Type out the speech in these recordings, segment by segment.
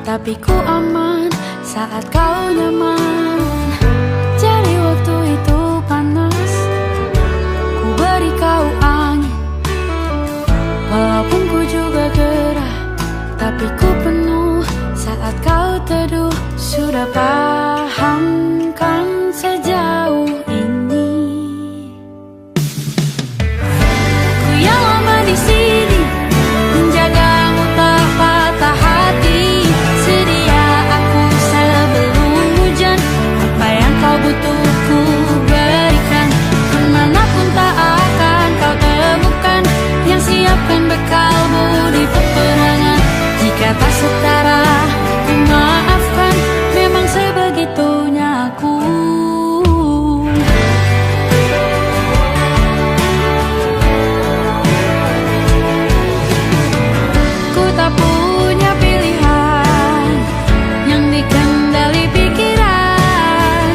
tapi ku aman saat kau nyaman. Jadi waktu itu panas, ku beri kau angin. Walaupun ku juga gerah, tapi ku penuh saat kau teduh. Sudah paham kan sejauh ini? Ku yang lama di sini, menjagamu tak patah hati. Sedia aku sebelum hujan, apa yang kau butuh ku berikan. Kemanapun tak akan kau temukan yang siapkan bekalmu di peperangan. Jika tak setara, ku maafkan, memang sebegitunya aku. Ku tak punya pilihan yang dikendali pikiran.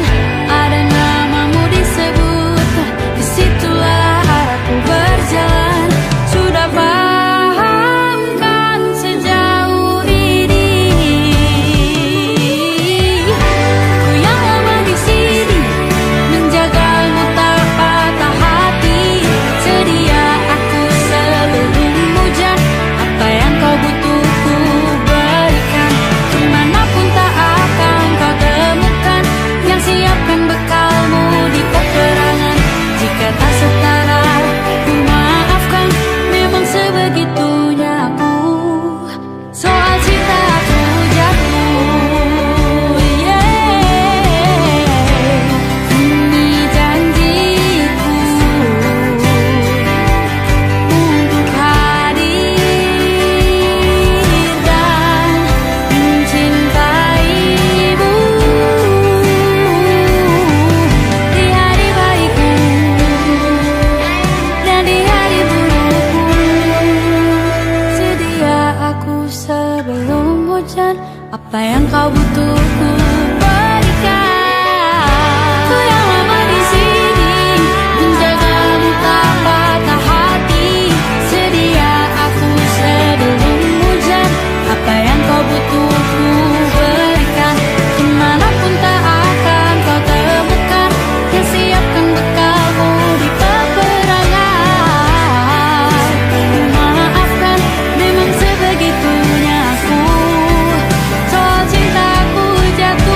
Ada namamu disebut, disitulah arahku berjalan. Sudah paham kan sejauh ini? Ku yang lama di sini, menjagamu tak patah hati. Sedia aku sebelum hujan, apa yang kau butuh ku berikan. Kemanapun tak akan kau temukan yang siapkan bekalmu di peperangan. Jika tak setara, ku maafkan, memang sebegitunya aku. Soal cinta aku jatuh, ini janjiku untuk hadir dan mencintaimu di hari baikku dan di hari burukku. Sedia aku sebelum hujan, apa yang kau butuh ku berikan. Ku yang lama di sini, menjagamu tak patah hati. Sedia aku sebelum hujan, apa yang kau butuh ku berikan. Kemanapun tak akan kau temukan yang siapkan bekalmu di peperangan. Maafkan, memang sebegitunya aku. Soal cintaku jatuh.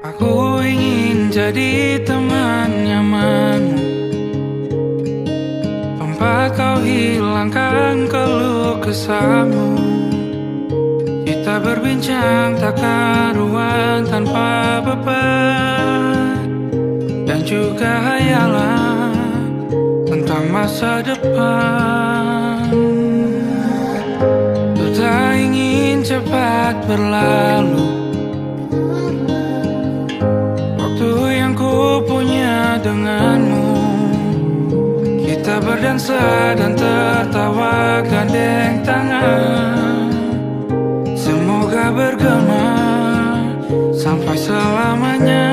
Aku ingin jadi teman nyamanmu, tempat kau hilangkan keluh kesahmu. Kita berbincang tak karuan tanpa beban, dan juga hayalan tentang masa depan. Ku tak ingin cepat berlalu waktu yang ku punya denganmu. Kita berdansa dan tertawa gandeng tangan, semoga bergema sampai selamanya.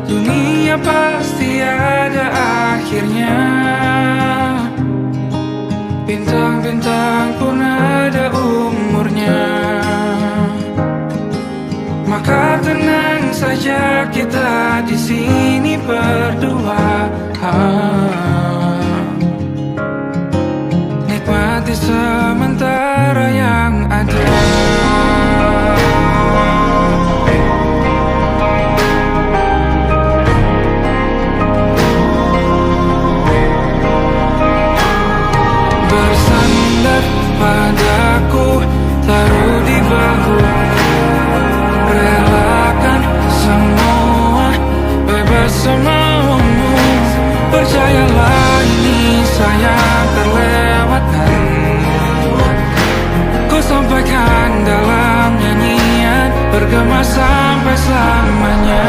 Dunia pasti ada akhirnya, bintang-bintang pun ada umurnya. Maka tenang saja kita di sini berdua, nikmati sementara yang ada. Bersandar padaku, taruh di bahu, relakan semua, bebas semaumu. Percayalah ini sayang terlewatkan, ku sampaikan dalam nyanyian, bergema sampai selamanya.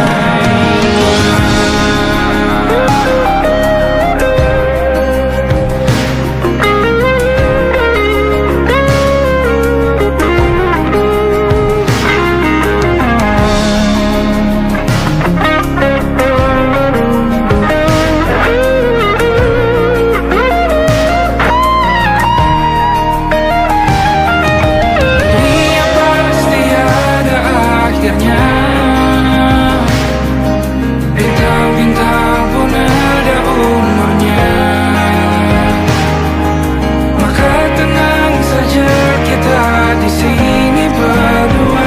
Bintang-bintang pun ada umurnya. Maka tenang saja kita di sini berdua,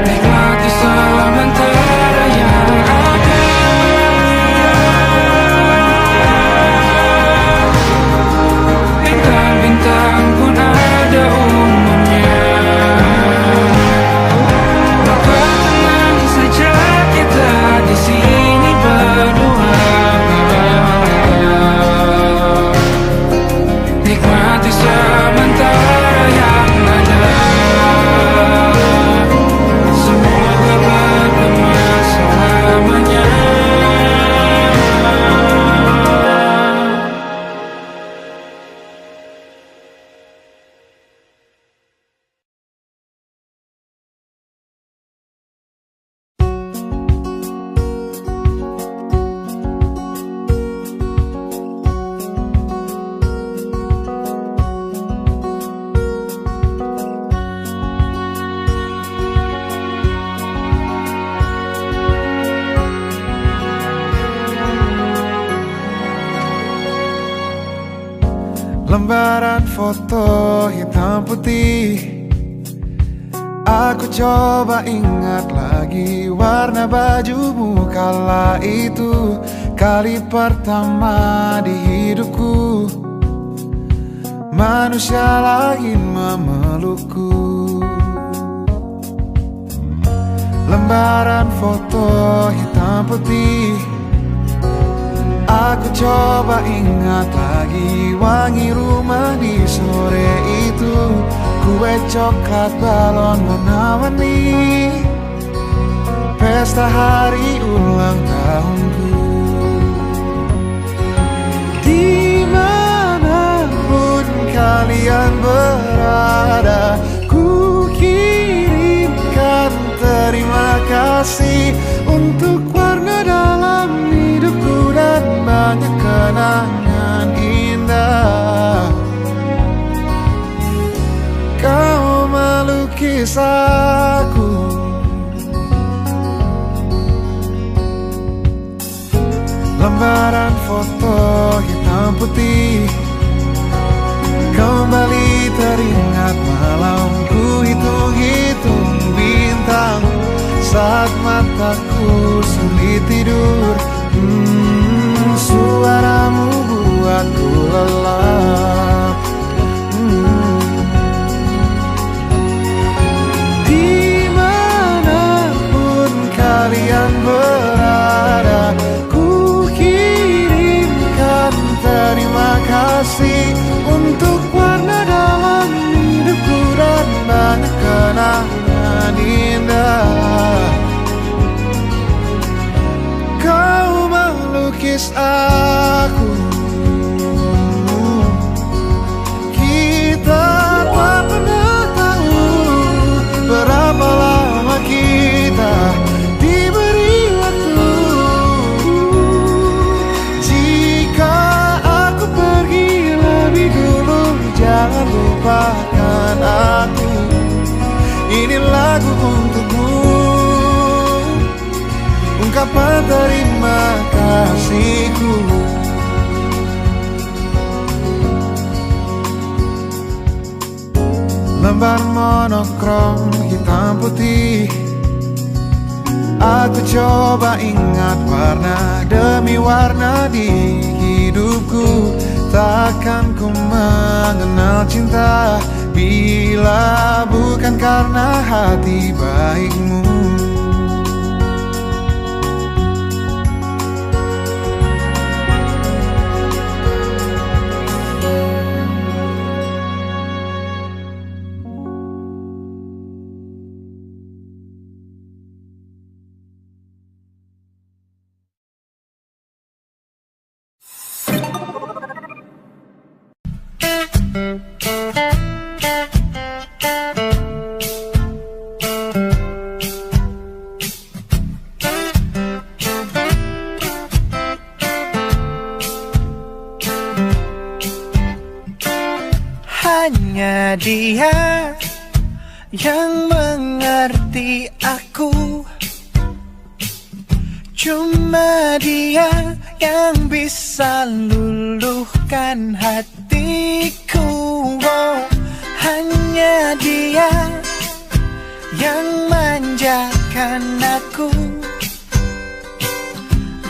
nikmati sementara yang ada. Bintang-bintang pun ada umurnya. Di sini berdua, nikmati sementara yang ada. Semoga bergema selamanya. Lembaran foto hitam putih, aku coba ingat lagi warna bajumu kala itu. Kali pertama di hidupku, manusia lain memelukku. Lembaran foto hitam putih, aku coba ingat lagi wangi rumah di sore itu. Kue coklat, balon warna-warni, pesta hari ulang tahunku. Dimanapun kalian berada, ku kirimkan terima kasih untuk warna dalam hidupku dan banyak kenangan indah. Kau melukis aku, lembaran foto hitam putih kembali teringat ingat malam ku hitung-hitung bintang saat mataku sulit tidur. Suaramu buatku lelap. Dimanapun kalian berada, ku kirimkan terima kasih untuk warna dalam hidupku dan banyak kenangan indah. Kau melukis aku, kita tak pernah tahu berapa lama kita diberi waktu. Jika aku pergi lebih dulu, jangan lupakan aku. Ini lagu untukmu, ungkapan terima kasihku. Lembar monokrom hitam putih, aku coba ingat warna demi warna di hidupku. Takkan ku mengenal cinta bila bukan karena hati baikmu. Hanya dia yang mengerti aku, cuma dia yang bisa luluhkan hatiku. Oh, hanya dia yang manjakan aku,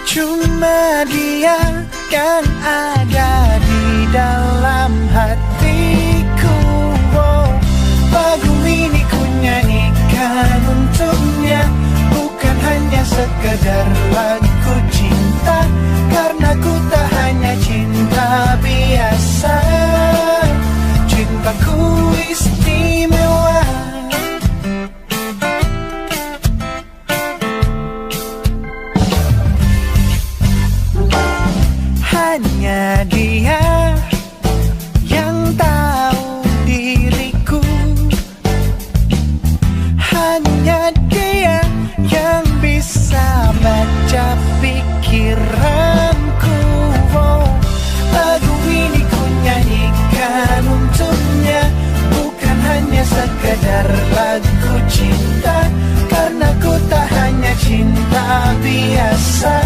cuma dia yang ada di dalam hatiku. Oh, lagu ini ku nyanyikan untuknya, bukan hanya sekedar lagu cinta, karena ku tak hanya cinta biasa, cintaku istimewa. Hanya dia yang tahu diriku, hanya dia yang bisa baca pikiranku. Oh, lagu ini ku nyanyikan untuknya, bukan hanya sekedar lagu cinta, karena ku tak hanya cinta biasa,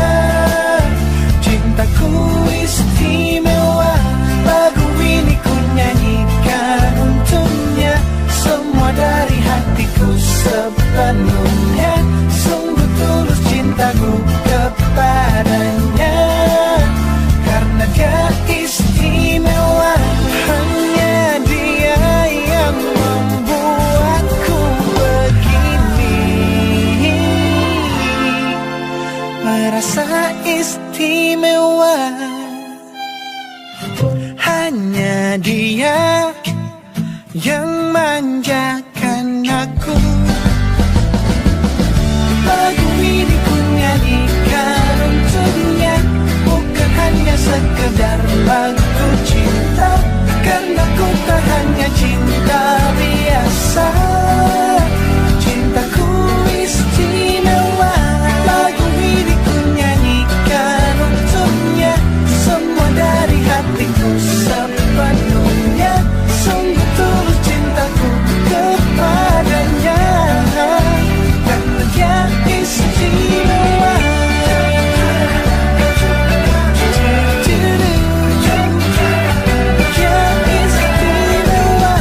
cintaku istimewa. Lagu ini ku nyanyikan untuknya, semua dari hatiku sepenuhnya, sungguh tulus cintaku kepadanya, karena dia istimewa. Hanya dia yang membuatku begini, merasa istimewa. Hanya dia yang manjakan aku. Lagu ini ku nyanyikan untuknya, bukan hanya sekedar lagu cinta, karena ku tak hanya cinta biasa, cintaku istimewa. Lagu ini ku nyanyikan untuknya, semua dari hatiku sepenuhnya, sungguh tulus cintaku kepadanya, karena dia istimewa. Dia istimewa.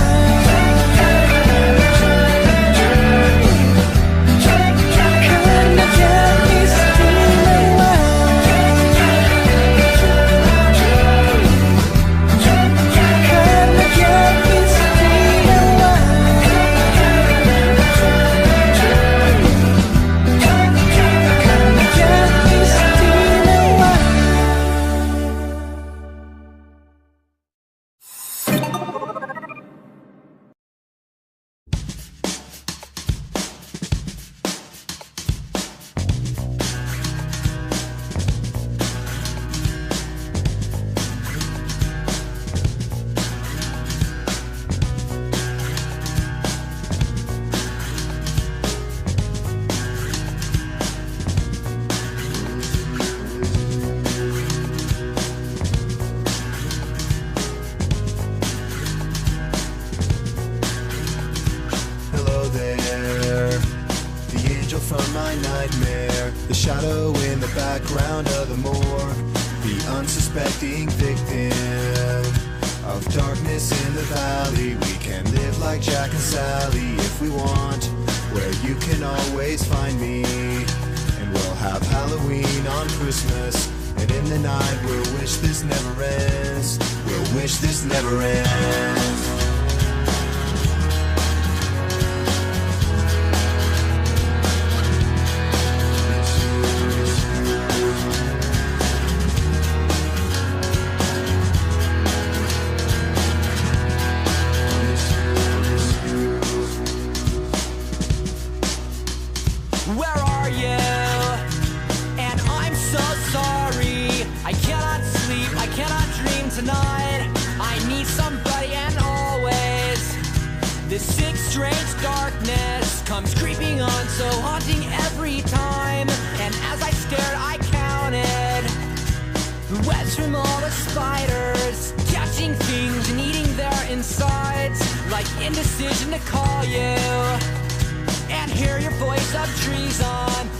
from my nightmare. The shadow in the background of the morgue, the unsuspecting victim of darkness in the valley. We can live like Jack and Sally if we want, where you can always find me. And we'll have Halloween on Christmas, and in the night we'll wish this never ends. We'll wish this never ends. Where are you? And I'm so sorry. I cannot sleep, I cannot dream tonight. I need somebody, and always this sick, strange darkness comes creeping on, so haunting every time. And as I stared, I counted the webs from all the spiders, catching things and eating their insides, like indecision to call you and hear your voice of treason.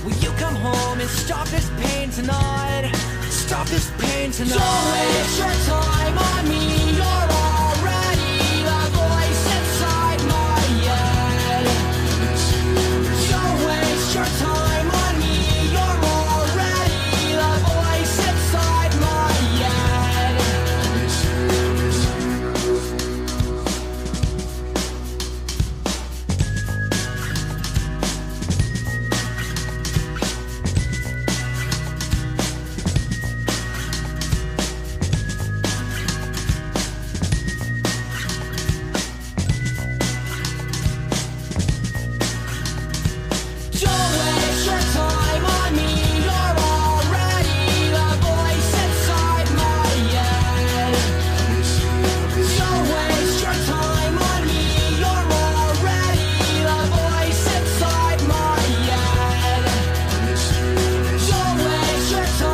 Will you come home and stop this pain tonight? Stop this pain tonight. Don't waste your time on me. You're already the voice inside my head. Don't waste your time on me. You're already the voice inside my head. Don't waste your time on me. You're already the voice inside my head. Don't waste your time on me. You're already the voice inside my head. Don't waste your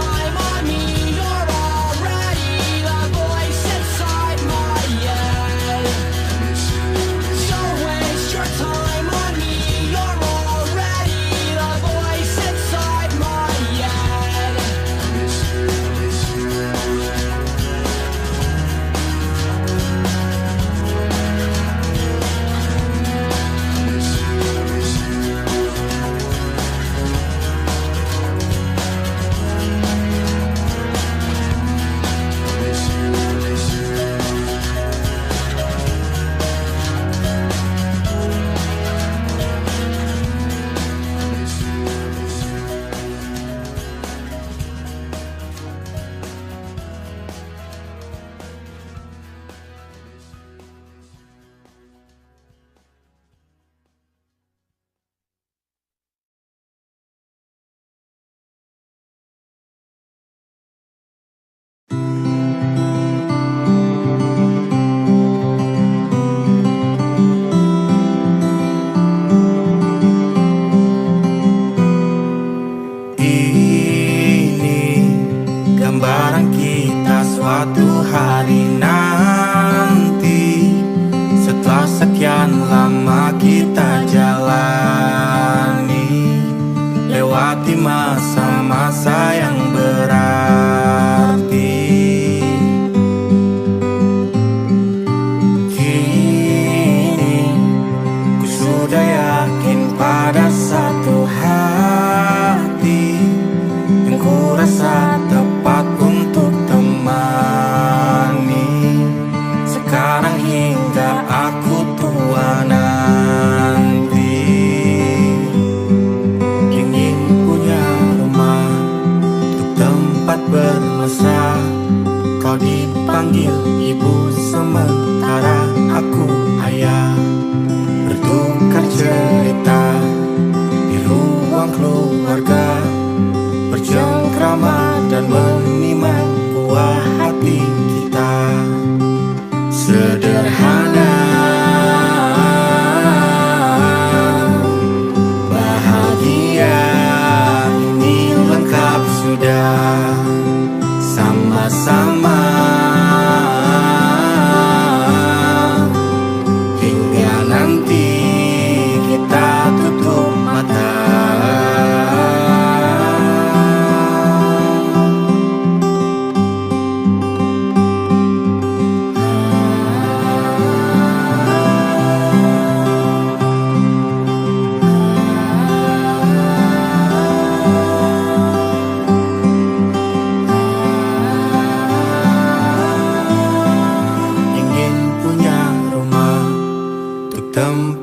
time on me. You're already the voice inside my head. Don't waste your time on me. You're already the voice inside my head. Ini gambaran kita suatu hari nanti, setelah sekian lama kita jalani, lewati masa-masa yang berarti. Kini ku sudah yakin pada satu hati yang ku rasa tepat untuk temani, sekarang hingga aku tua nanti.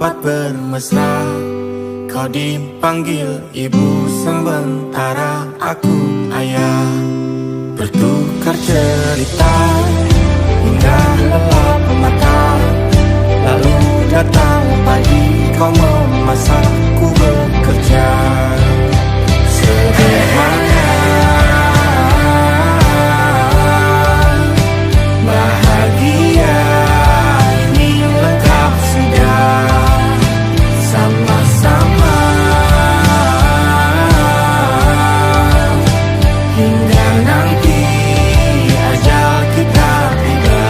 sempat bermesra. Kau dipanggil ibu sementara aku ayah. Bertukar cerita hingga lelap mata. Lalu datang pagi kau memasakku bekerja. Sederhana, bahagia ini lengkap sudah. Sama-sama hingga nanti ajal kita tiba.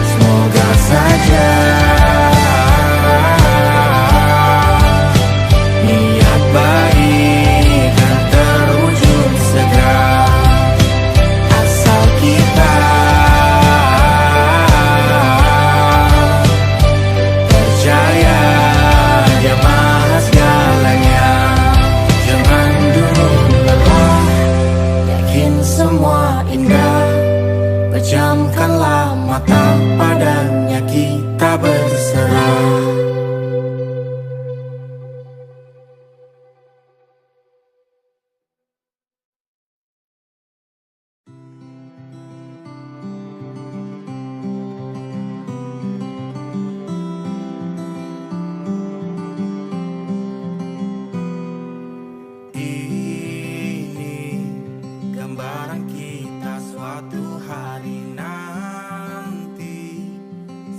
Semoga saja niat baik dan terwujud segera. Asal kita percaya Dia maha segalanya. Jangan dulu lelah, yakin semua indah. Pejamkanlah mata, padanya kita berserah. Ini gambaran kita suatu hari nanti.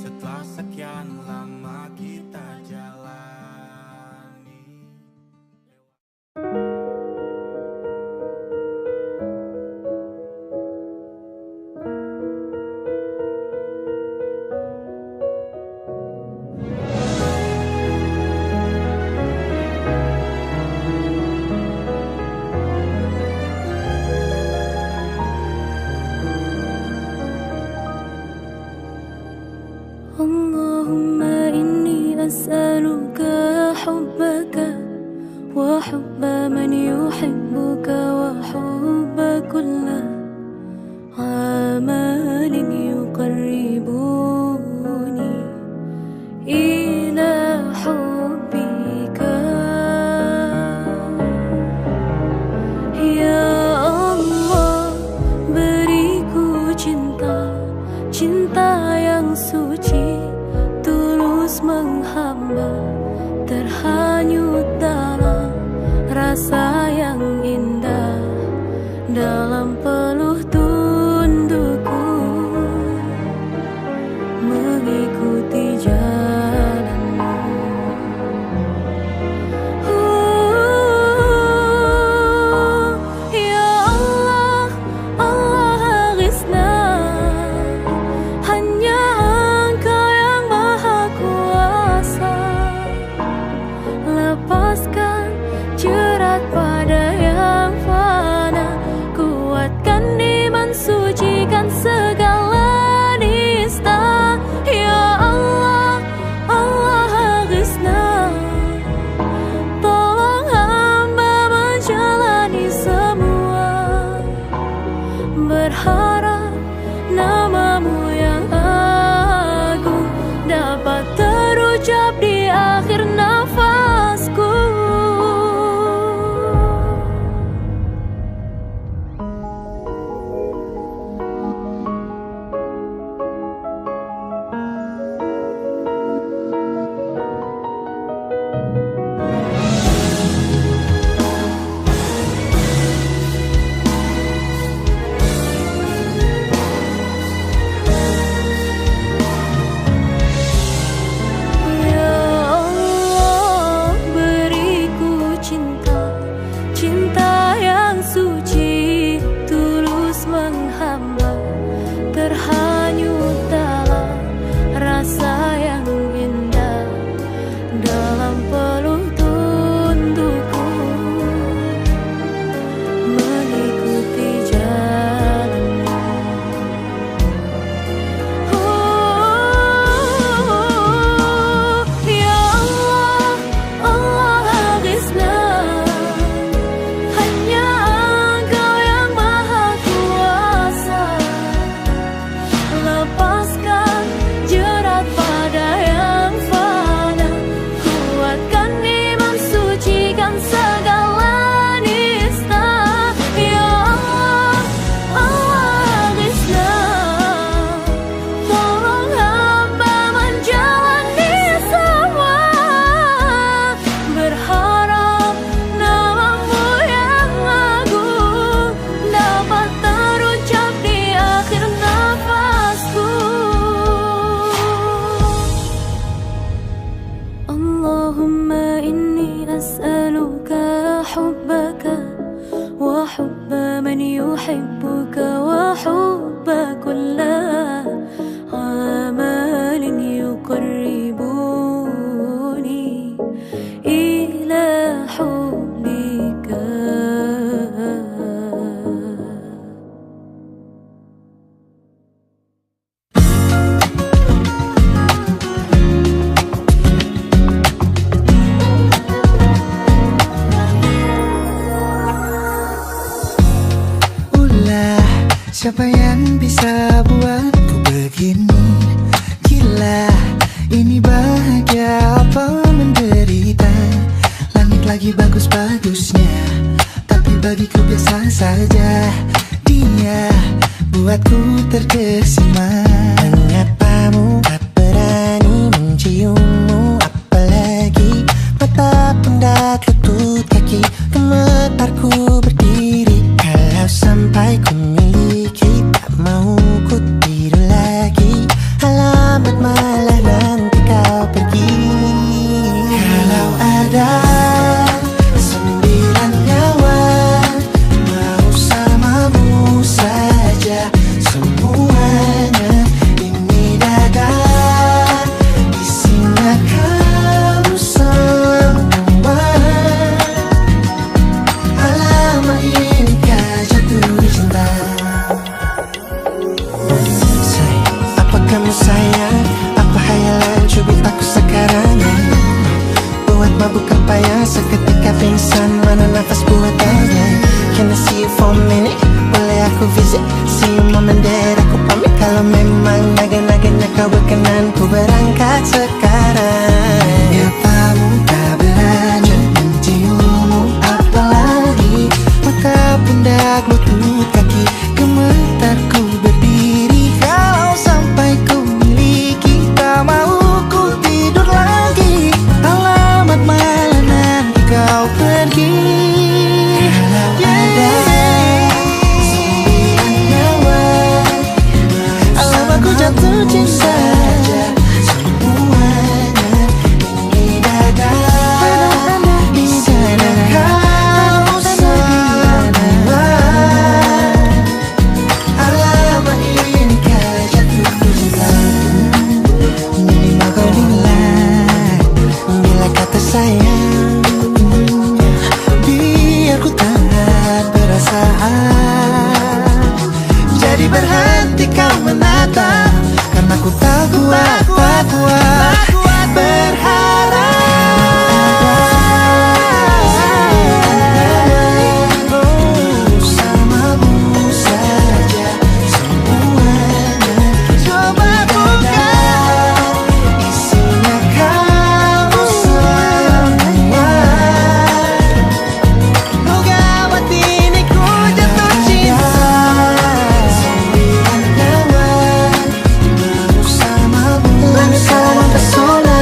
Setelah sekian lama kita jalani. Allahumma inni as'aluka hubbaka wa hubba man yuhibbuka wa hubba kulla amalin yuqarribuni ila hubbika. Ya Allah, beriku cinta, cinta yang suci, tulus menghamba terhadap Siapa yang bisa buatku begini? Gila, ini bahagia apa menderita? Langit lagi bagus-bagusnya, tapi bagiku biasa saja. Dia buatku terkesima. Mengapamu tak berani menciummu? Apalagi mata, pundak, lutut, kaki, gemetarku berdiri. Kalau sampai ku miliki, tak mau ku tidur lagi. Alamat malah nanti kau pergi. Kalau ada 9 nyawa, mau samamu saja semuanya. Ini dada, isinya kamu semua. Alamak inikah jatuh cinta. Apa kamu sayang? Apa hayalan cubit aku sekarang? Buat mabuk apa ya? Seketika pingsan, mana nafas buatannya? Can I see you for a minute? Boleh aku visit? See you mom and dad, aku pamit. Kalau memang naga-naganya kau berkenan, ku berangkat sekarang. Apamu tak berani menciummu? Apalagi mata, pundak, lutut, kaki, gemetarku berdiri. Kalau sampai ku miliki, tak mau ku tidur lagi. Alamat malah nanti kau pergi. Kalau ada 9 nyawa, alamak ku jatuh cinta. Semuanya ini dada, isinya kamu semua. Alamak inikah jatuh cinta. Minimal kau bilang, bila kata sayang, biar ku tak perasaan. Jadi berhenti kau menatap, karena ku tak kuat berharap. Samamu saja semuanya. Coba bukan, isinya kamu semua. Oh gawat ini ku jatuh cinta. 9 nyawa, bersamamu pesona.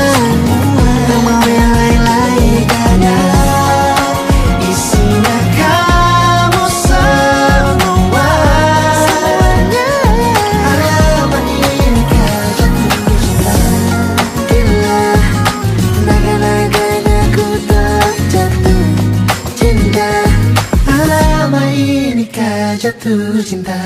Tak mau yang lain-lain dada, isinya kamu semua. Alamat inikah jatuh cinta. Gila, naga-naganya ku tak jatuh cinta. Alamat inikah jatuh cinta.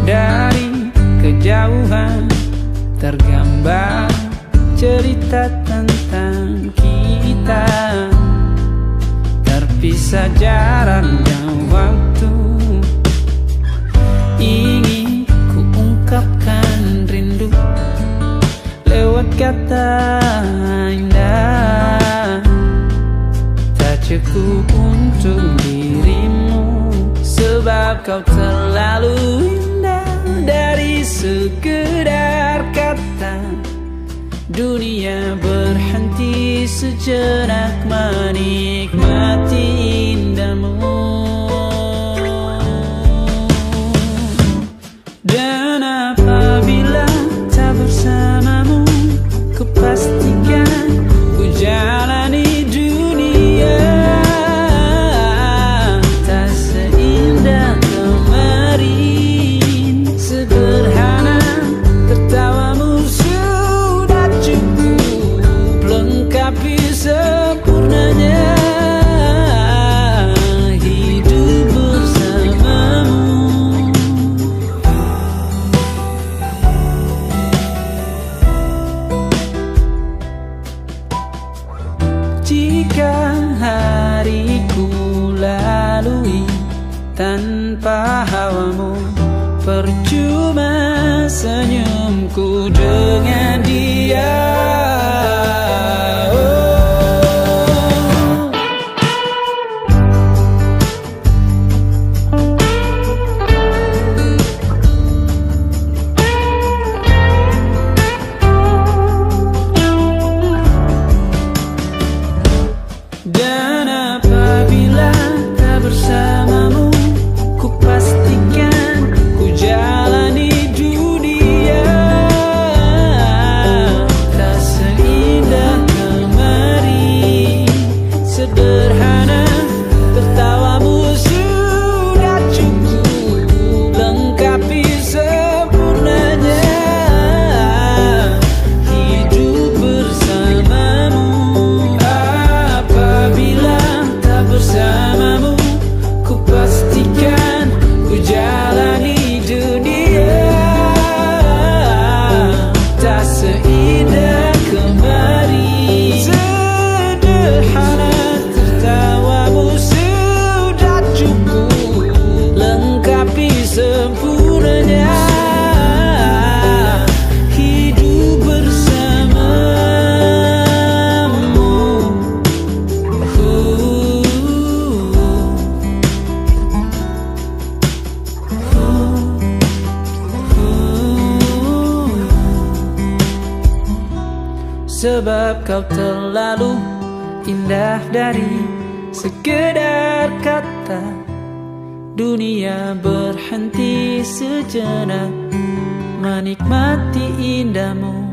Dari kejauhan tergambar cerita tentang kita, terpisah jarak dan waktu. Ingin ku ungkapkan rindu lewat kata indah. Tak cukup untuk dirimu, sebab kau terlalu indah. Dari sekedar kata, dunia berhenti sejenak menikmati indahmu. Dan apabila tak bersamamu, kupastikan ku jalani dunia tak seindah kemarin. Sederhana, tertawamu sudah cukup lengkapi sempurnanya hidup bersamamu. percuma senyumku dengan dia. Dan apabila tak bersamamu, ku pastikan ku jalani dunia tak seindah kemarin. Sederhana, tertawamu sudah cukup lengkapi sempurnanya hidup bersamamu. Apabila tak bersamamu, ku pastikan ku jalani dunia tak seindah kemarin. Sederhana, tertawamu sudah cukup lengkapi sempurnanya hidup bersamamu. Sebab kau terlalu indah dari sekedar kata. Dunia berhenti sejenak menikmati indahmu.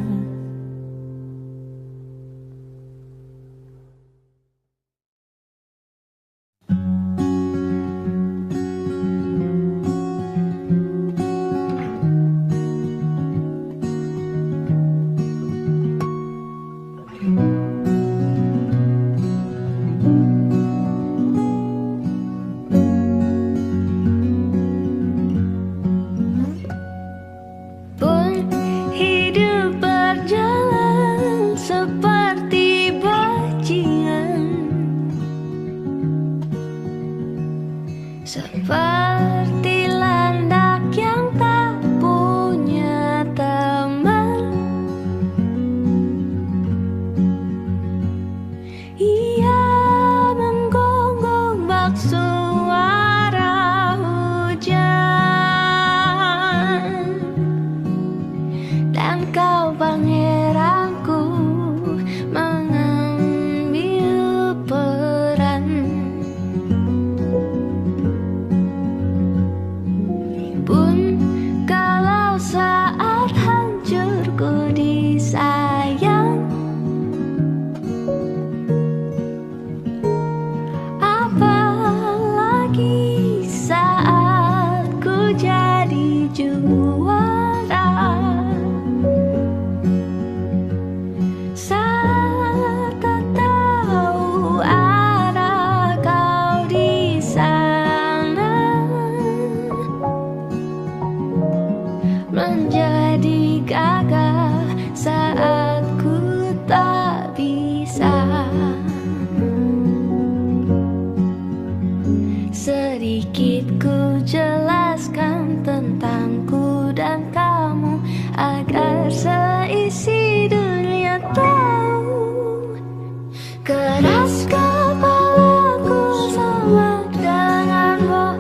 Pun hidup berjalan seperti bajingan, seperti landak yang tak punya teman. Ia menggonggong bak suara hujan, dan kau pangeranku mengambil peran. Pun kalau saat hancurku disayang, apalagi saat ku jadi juara. Saat tak tahu arah kau di sana, menjadi gagah saat ku tak bisa. Sedikit ku jelaskan tentangku dan kamu agar seisi dunia tahu. Keras kepalaku sama denganmu,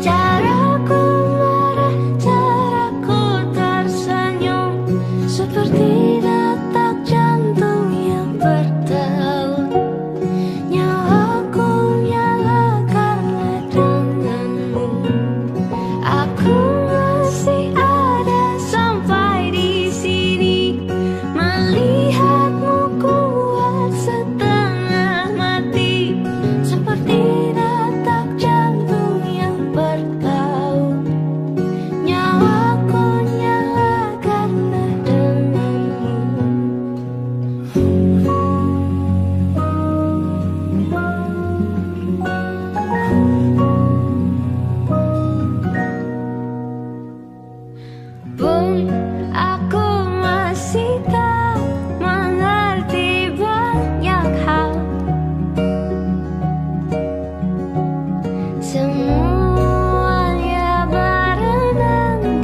caraku marah, caraku tersenyum, seperti detak jantung yang bertaut. Nyawaku nyala karena denganmu. Aku masih ada sampai di sini, melihatmu kuat setengah mati, seperti detak jantung yang bertaut. Nyawaku nyala karena denganmu. Pun aku masih tak mengerti banyak hal. Semuanya berenang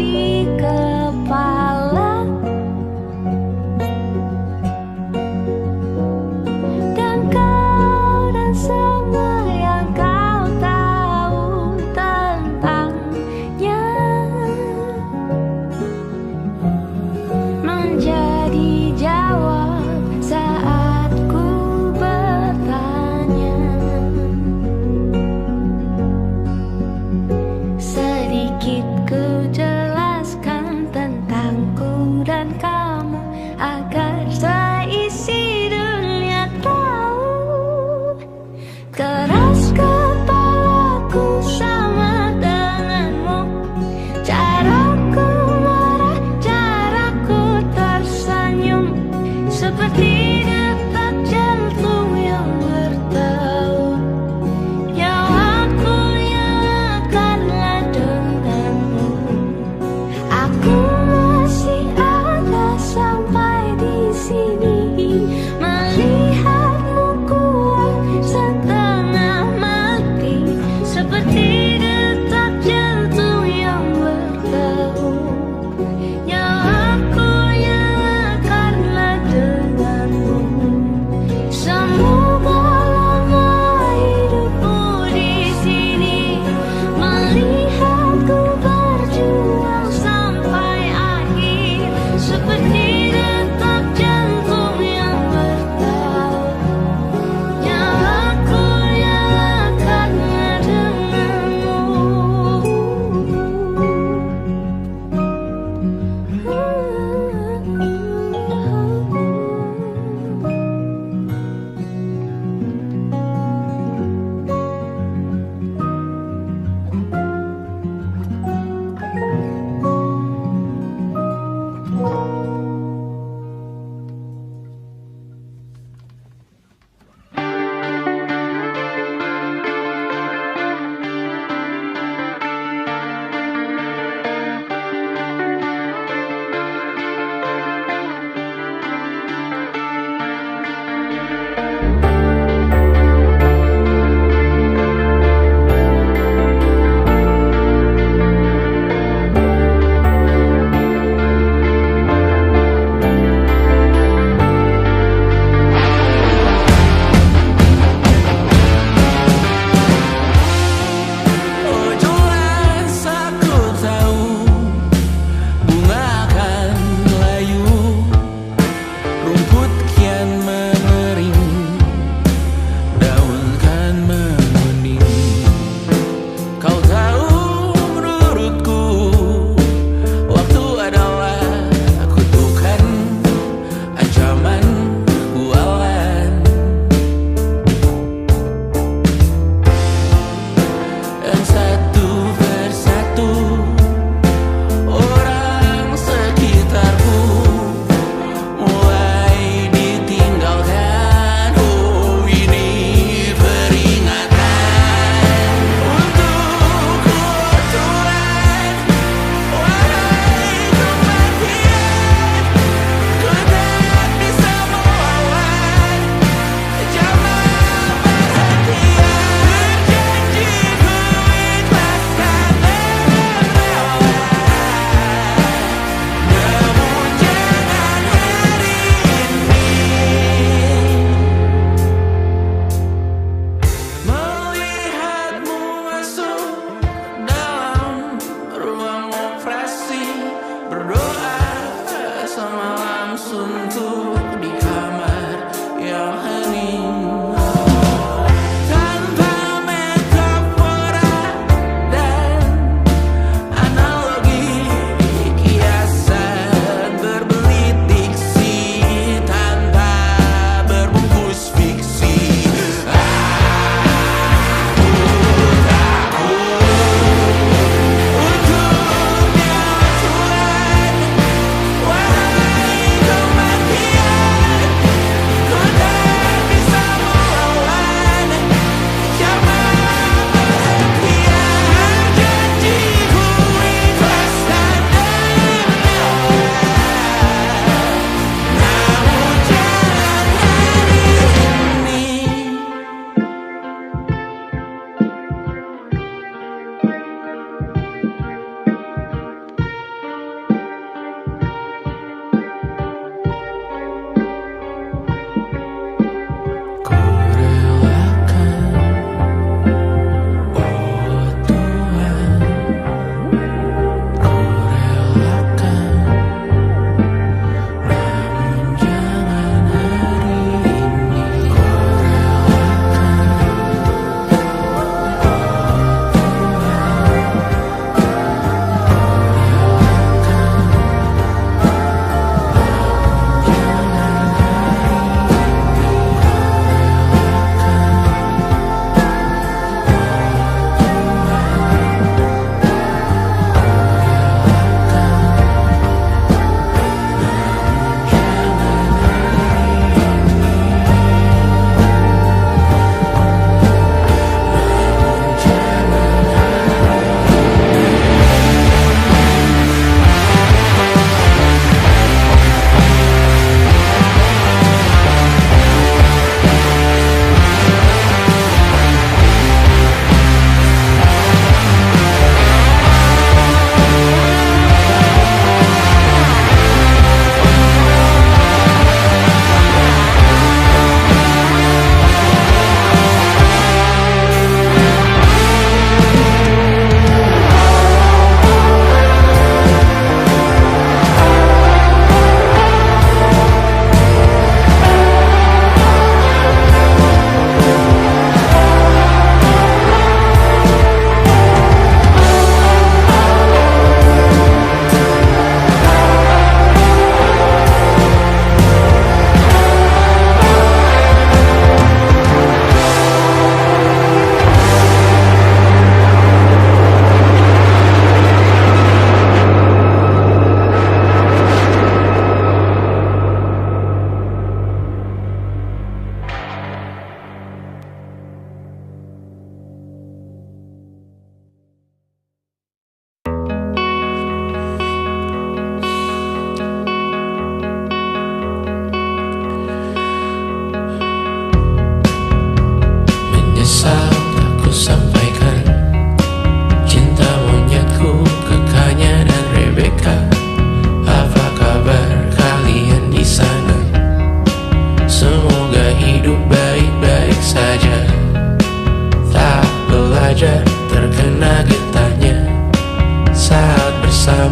Aku masih ada sampai di sini, melihatmu kuat setengah mati, seperti detak jantung yang berdebu. Nyawaku nyalakanlah denganmu. Semoga lama hidupmu di sini, melihatku berjuang sampai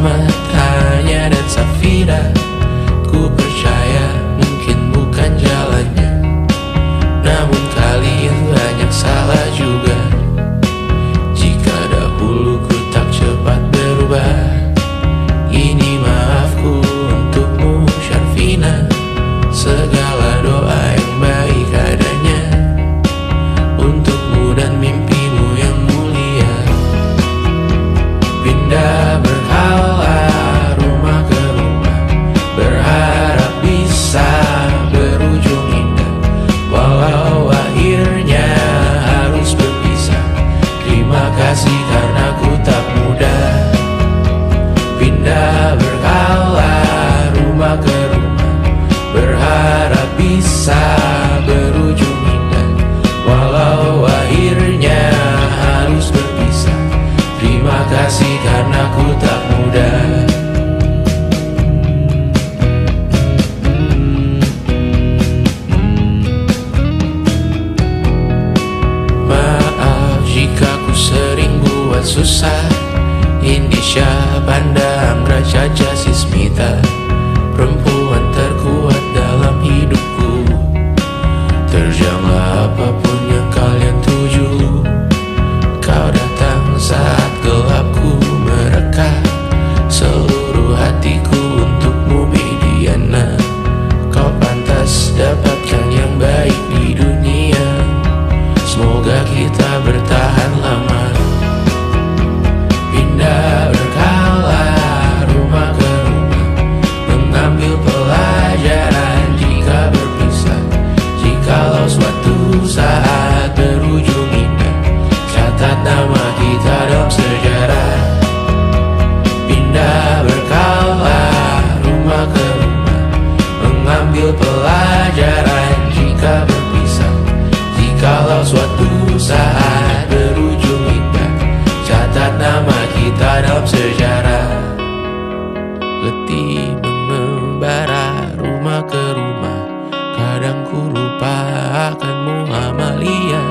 Selamat Anya dan Safira. Ku percaya mungkin bukan jalannya, namun kalian banyak salah juga. Jika dahulu ku tak cepat berubah, ini maafku untukmu Syarfina. Segala doa yang baik adanya untukmu dan mimpimu yang mulia. Pindah berkala rumah ke rumah, berharap bisa berujung indah. Walau akhirnya harus berpisah, terima kasih karena ku tak mudah. Pindah berkala rumah ke rumah, berharap bisa berujung indah. Walau akhirnya harus berpisah, terima kasih karena ku tak mudah. Maaf jika ku sering buat susah. Indisha, Banda, Amra, Caca, Sismita, perempuan terkuat dalam hidupku. Terjanglah apapun yang kalian tuju. Kau datang saat gelapku mereka, seluruh hatiku untukmu Mediana. Kau pantas dapatkan yang baik di dunia, semoga kita bertahan lama. Pindah berkala rumah ke rumah, mengambil pelajaran jika berpisah. Jikalau suatu saat berujung indah, catat nama kita dalam sejarah. Pindah berkala rumah ke rumah, mengambil pelajaran jika berpisah. Jikalau suatu saat berujung indah, catat nama kita dalam sejarah. Letih mengembara rumah ke rumah, kadang ku lupa akanmu Amalia.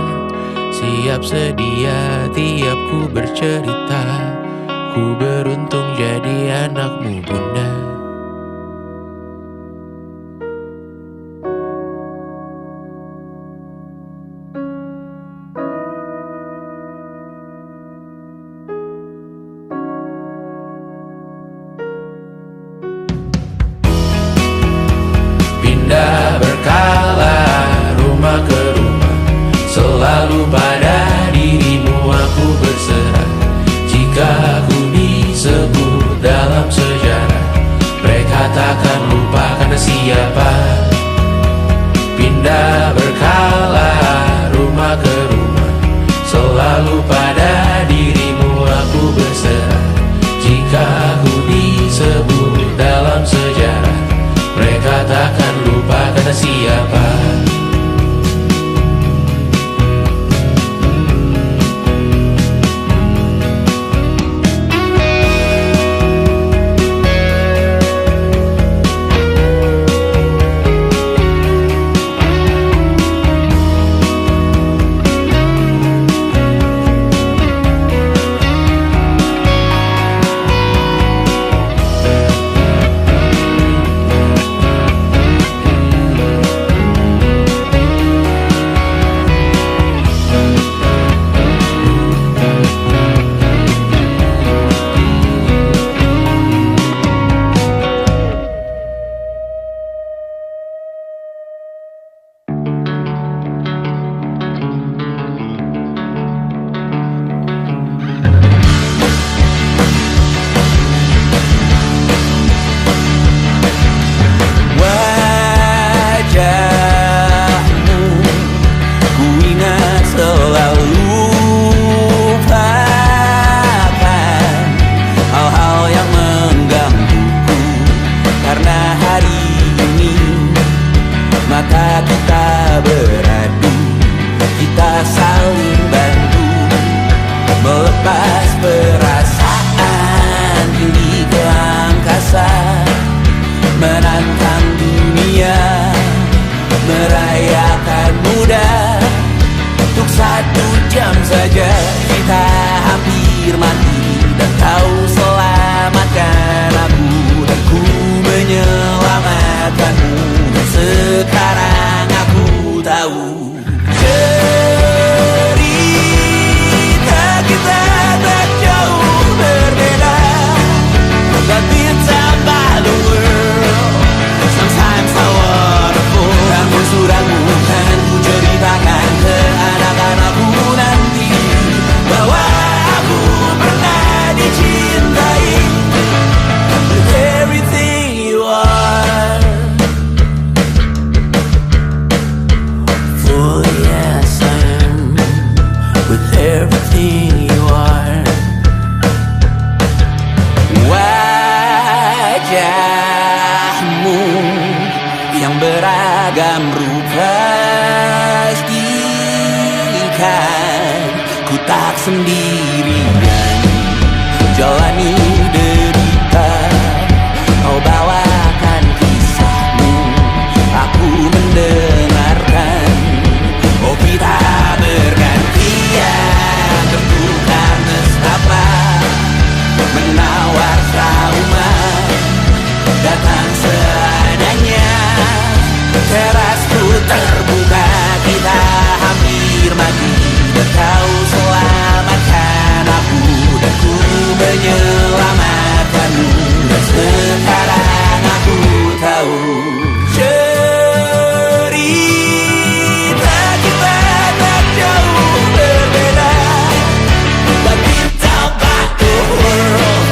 Siap sedia tiap ku bercerita, ku beruntung jadi anakmu bunda. Pindah berkala rumah ke rumah, selalu pada dirimu aku berserah. Jika aku disebut dalam sejarah, mereka takkan lupa karena siapa. Pindah berkala rumah ke rumah, selalu pada dirimu aku berserah. Jika aku disebut dalam sejarah, mereka takkan lupa kata siapa. saja kita hampir mati dan kau selamatkan. wajahmu yang beragam rupa, pastikan ku tak sendirian jalani derita. Kau bawakan kisahmu, aku mendengarkan. Oh kita bergantian tertukar nestapa, menawar trauma datang seadanya. Terasku terbuka, kita hampir mati, dan kau selamatkan aku, dan ku menyelamatkanmu. Dan sekarang aku tahu cerita kita tak jauh berbeda, but it's about the world.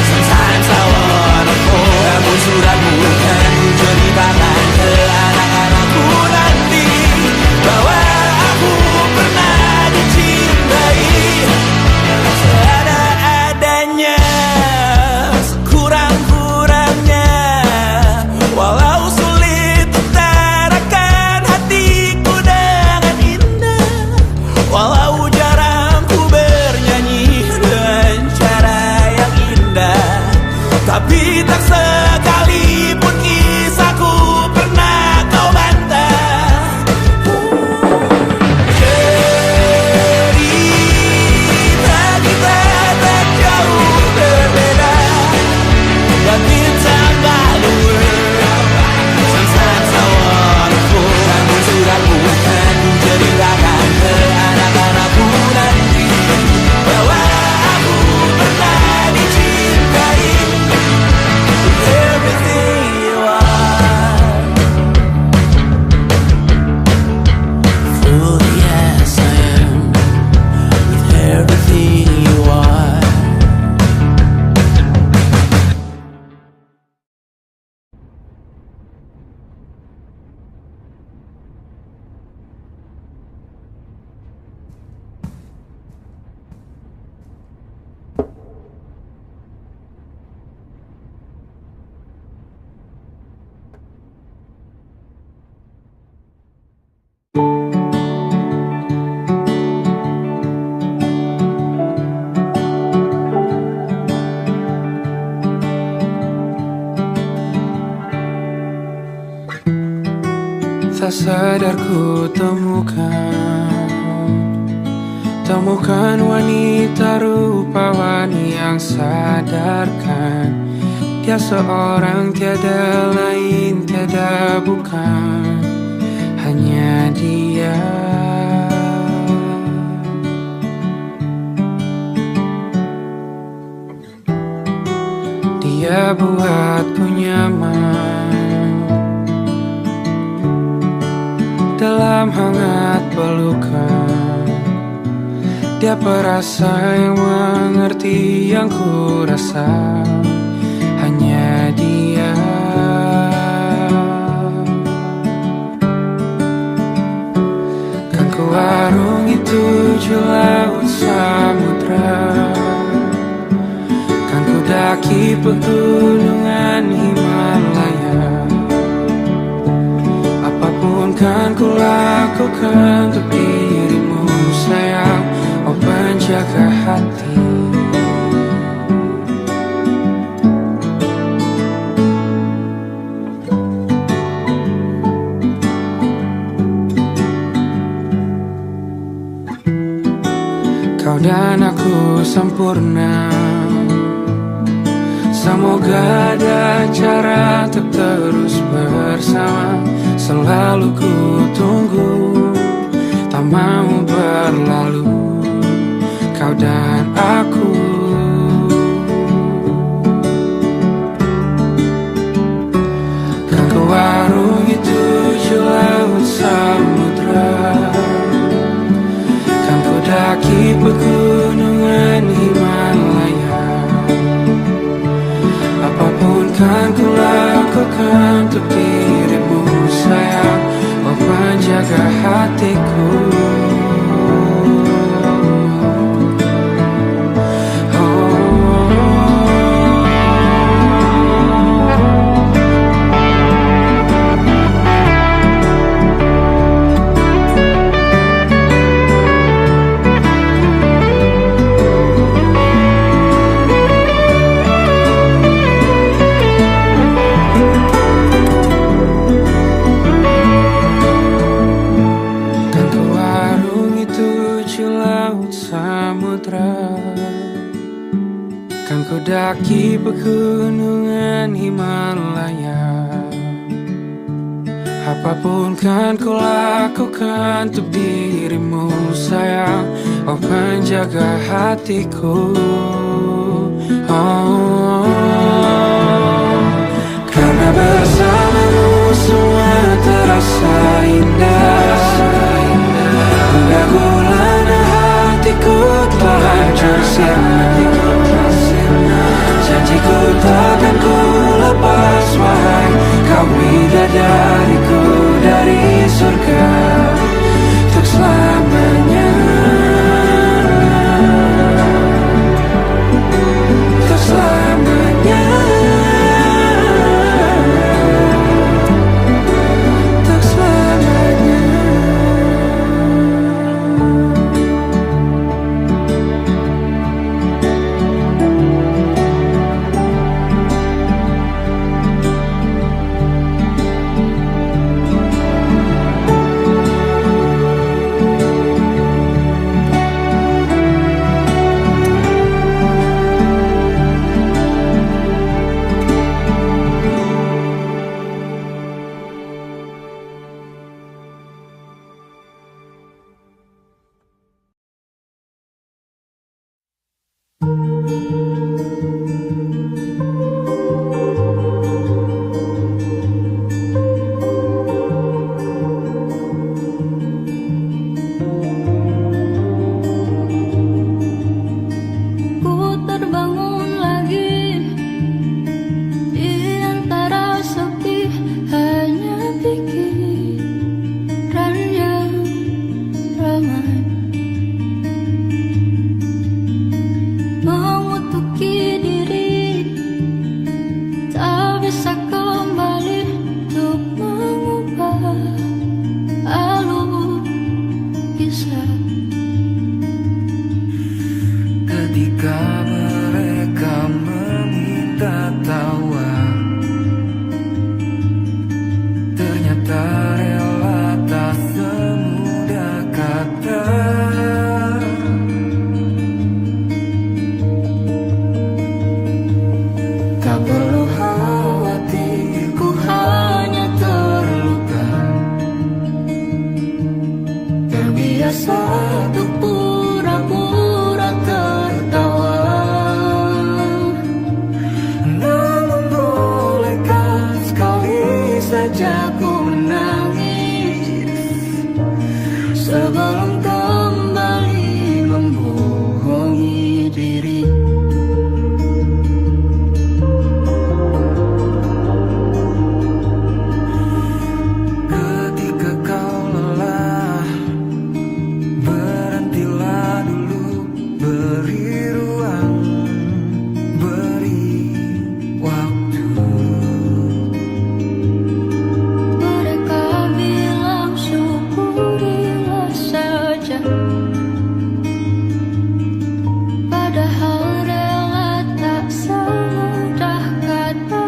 Sometimes I wanna fall. Namun suratmu kan ku ceritakan ke anak-anakku nanti bahwa aku pernah dicintai seada-adanya, sekurang-kurangnya. Walau sulit utarakan hatiku dengan indah, walau jarang ku bernyanyi dengan cara yang indah, tapi tak sekalipun kisahku pernah kau bantah. Cerita kita tak jauh berbeda, but it's about the world. Sometimes I wanna fall. Namun suratmu kan ku ceritakan ke anak-anakku nanti bahwa aku pernah dicintai. Everything you are, fully as I am, with everything you are. Tak sadar ku temukan wanita rupawan yang sadarkan dia seorang, tiada lain, tiada bukan, hanya dia. Dia buatku nyaman dalam hangat pelukan. Dia perasa yang mengerti yang ku rasa, hanya dia. Kan ku arungi 7 laut samudra, kan ku daki pegunungan Himalaya. Apapun kan ku lakukan untuk dirimu sayang, oh penjaga hati. Kau dan aku sempurna, semoga ada cara untuk terus bersama. Selalu ku tunggu, tak mau berlalu, kau dan aku. Kan ku arungi 7 laut samudra, kan ku daki pegunungan Himalaya. Apapun kan ku lakukan untuk dirimu sayang, oh penjaga hatiku. Oh, pegunungan Himalaya. Apapun kan ku lakukan untuk dirimu sayang, oh penjaga hatiku. Oh, karena bersamamu semua terasa indah. Hingga gulana hatiku telah hancur sirna. Janjiku takkan ku lepas, wahai kau bidadariku dari surga untuk selamanya. Untuk selamanya. Untuk selamanya. Ku terbangun lagi di antara sepi, hanya pikiran yang ramai mengutuki diri, tak bisa kembali untuk mengubah alur kisah. Ketika mereka meminta tawa, ternyata rela tak semudah kata. Tak perlu khawatir, Ku hanya terluka, terbiasa untuk pura-pura tertawa. namun bolehkah sekali saja ku menangis Sebelum kembali membohongi diri. ketika kau lelah, berhentilah dulu, beri ruang, beri waktu. Mereka bilang syukurilah saja, padahal rela tak semudah kata.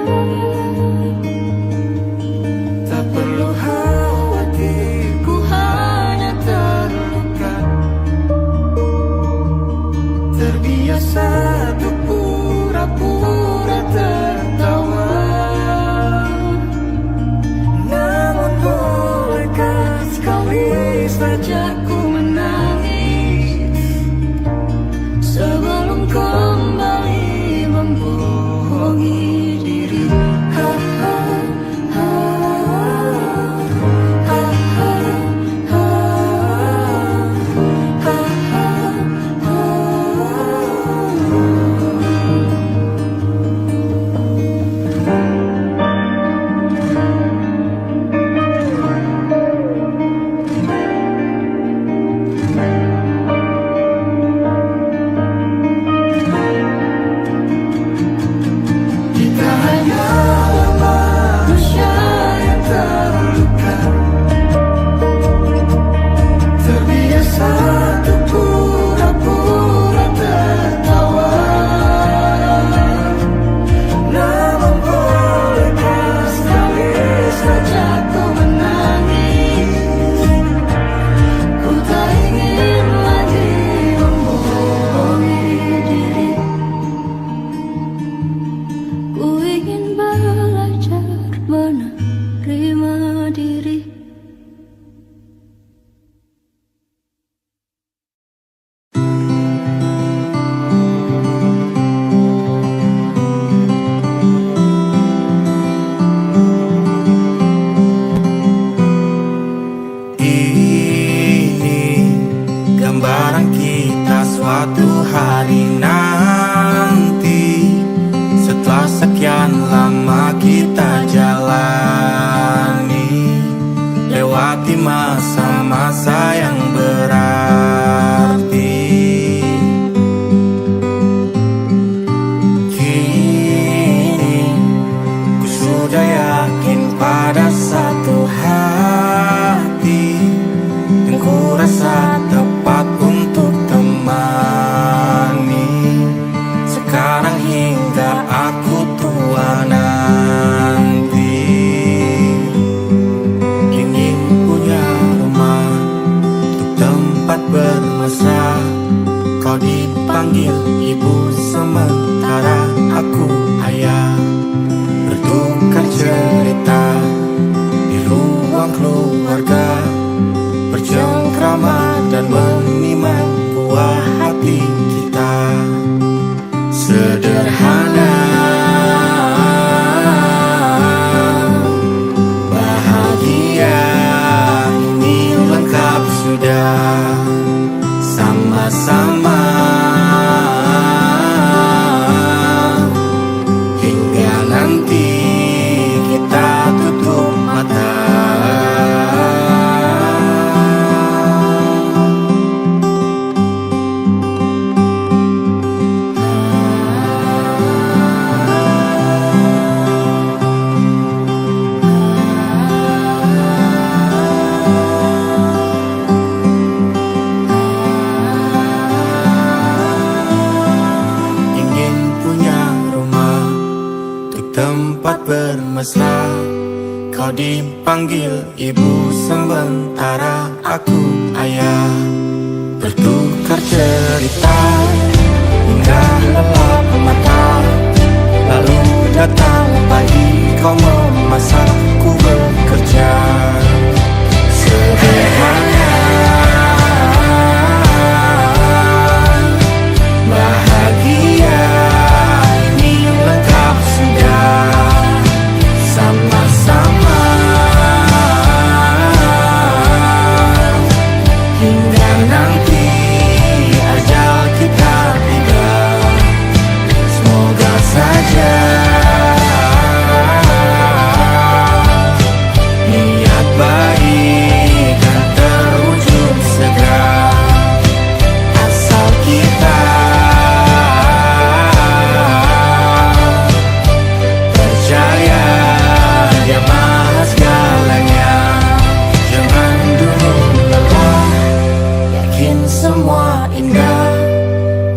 Tak perlu khawatir, Ku hanya terluka, terbiasa untuk pura-pura tertawa. tempat bermesra. Kau dipanggil ibu sementara aku ayah. Bertukar cerita hingga lelap mata. Lalu datang pagi kau memasakku bekerja. Sederhana, bahagia ini lengkap sudah. Sama-sama hingga nanti ajal kita tiba. Semoga saja niat baik kan terwujud segera. Asal kita percaya Dia maha segalanya. Jangan dulu lelah, yakin semua indah.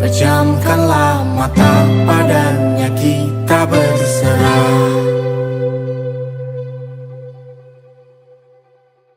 Pejamkanlah mata, padanya kita berserah.